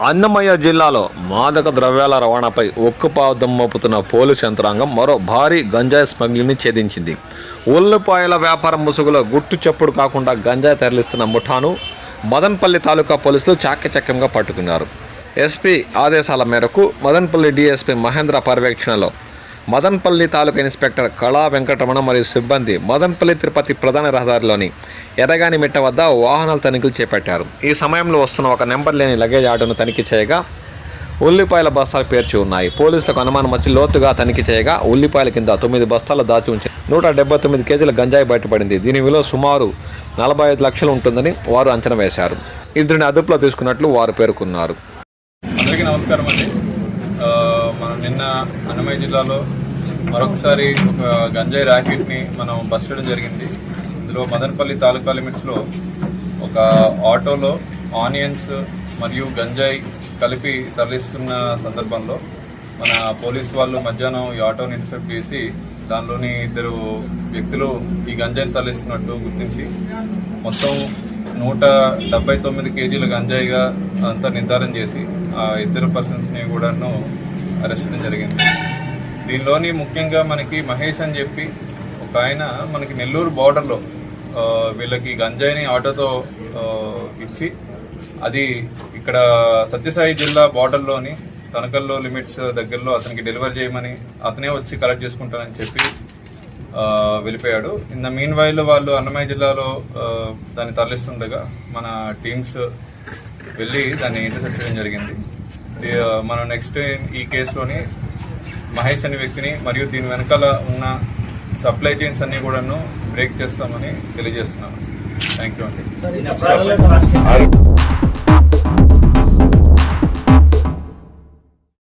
అన్నమయ్య జిల్లాలో మాదక ద్రవ్యాల రవాణాపై ఉక్కుపాదం మోపుతున్న పోలీసు యంత్రాంగం మరో భారీ గంజాయి స్మగ్లింగ్ని ఛేదించింది. ఉల్లిపాయల వ్యాపారం ముసుగులో గుట్టు చప్పుడు కాకుండా గంజాయి తరలిస్తున్న ముఠాను మదనపల్లి తాలూకా పోలీసులు చాకచక్యంగా పట్టుకున్నారు. ఎస్పీ ఆదేశాల మేరకు మదనపల్లి డీఎస్పీ మహేంద్ర పర్యవేక్షణలో మదనపల్లి తాలూకా ఇన్స్పెక్టర్ కళా వెంకటరమణ మరియు సిబ్బంది మదనపల్లి తిరుపతి ప్రధాన రహదారిలోని ఎర్రగాని మిట్ట వద్ద వాహనాల తనిఖీలు చేపట్టారు. ఈ సమయంలో వస్తున్న ఒక నెంబర్ లేని లగేజ్ ఆటోను తనిఖీ చేయగా ఉల్లిపాయల బస్తాలు పేర్చి ఉన్నాయి. పోలీసులకు అనుమానం వచ్చి లోతుగా తనిఖీ చేయగా ఉల్లిపాయల కింద 9 బస్తాలు దాచి ఉంచి 179 కేజీల గంజాయి బయటపడింది. దీని విలువ సుమారు 45 లక్షలు ఉంటుందని వారు అంచనా వేశారు. ఇద్దరిని అదుపులో తీసుకున్నట్లు వారు పేర్కొన్నారు. అందరికీ నమస్కారం అండి. మనం నిన్న అన్నమయ్య జిల్లాలో మరొకసారి ఒక గంజాయి ర్యాకెట్ని మనం బస్ చేయడం జరిగింది. ఇందులో మదనపల్లి తాలూకా లిమిట్స్లో ఒక ఆటోలో ఆనియన్స్ మరియు గంజాయి కలిపి తరలిస్తున్న సందర్భంలో మన పోలీస్ వాళ్ళు మధ్యాహ్నం ఈ ఆటోని ఇన్సెప్ట్ చేసి దానిలోని 2 వ్యక్తులు ఈ గంజాయిని తరలిస్తున్నట్టు గుర్తించి మొత్తం 179 కేజీల గంజాయిగా అంతా నిర్ధారణ చేసి ఆ 2 పర్సన్స్ని కూడాను అరెస్ట్ చేయడం జరిగింది. దీనిలోని ముఖ్యంగా మనకి మహేష్ అని చెప్పి ఒక ఆయన మనకి నెల్లూరు బార్డర్లో వీళ్ళకి గంజాయిని ఆటోతో ఇచ్చి అది ఇక్కడ సత్యసాయి జిల్లా బార్డర్లోని తనకల్లో లిమిట్స్ దగ్గరలో అతనికి డెలివరీ చేయమని అతనే వచ్చి కలెక్ట్ చేసుకుంటానని చెప్పి వెళ్ళిపోయాడు. ఇన్ ద మీన్ వైల్ వాళ్ళు అన్నమయ్య జిల్లాలో దాన్ని తరలిస్తుండగా మన టీమ్స్ వెళ్ళి దాన్ని ఇంటర్సెప్ట్ చేయడం జరిగింది. మనం నెక్స్ట్ ఈ కేసులోని మహేష్ అనే వ్యక్తిని మరియు దీని వెనకాల ఉన్న సప్లై చైన్స్ అన్ని కూడాను బ్రేక్ చేస్తామని తెలియజేస్తున్నాను. థ్యాంక్ యూ అండి.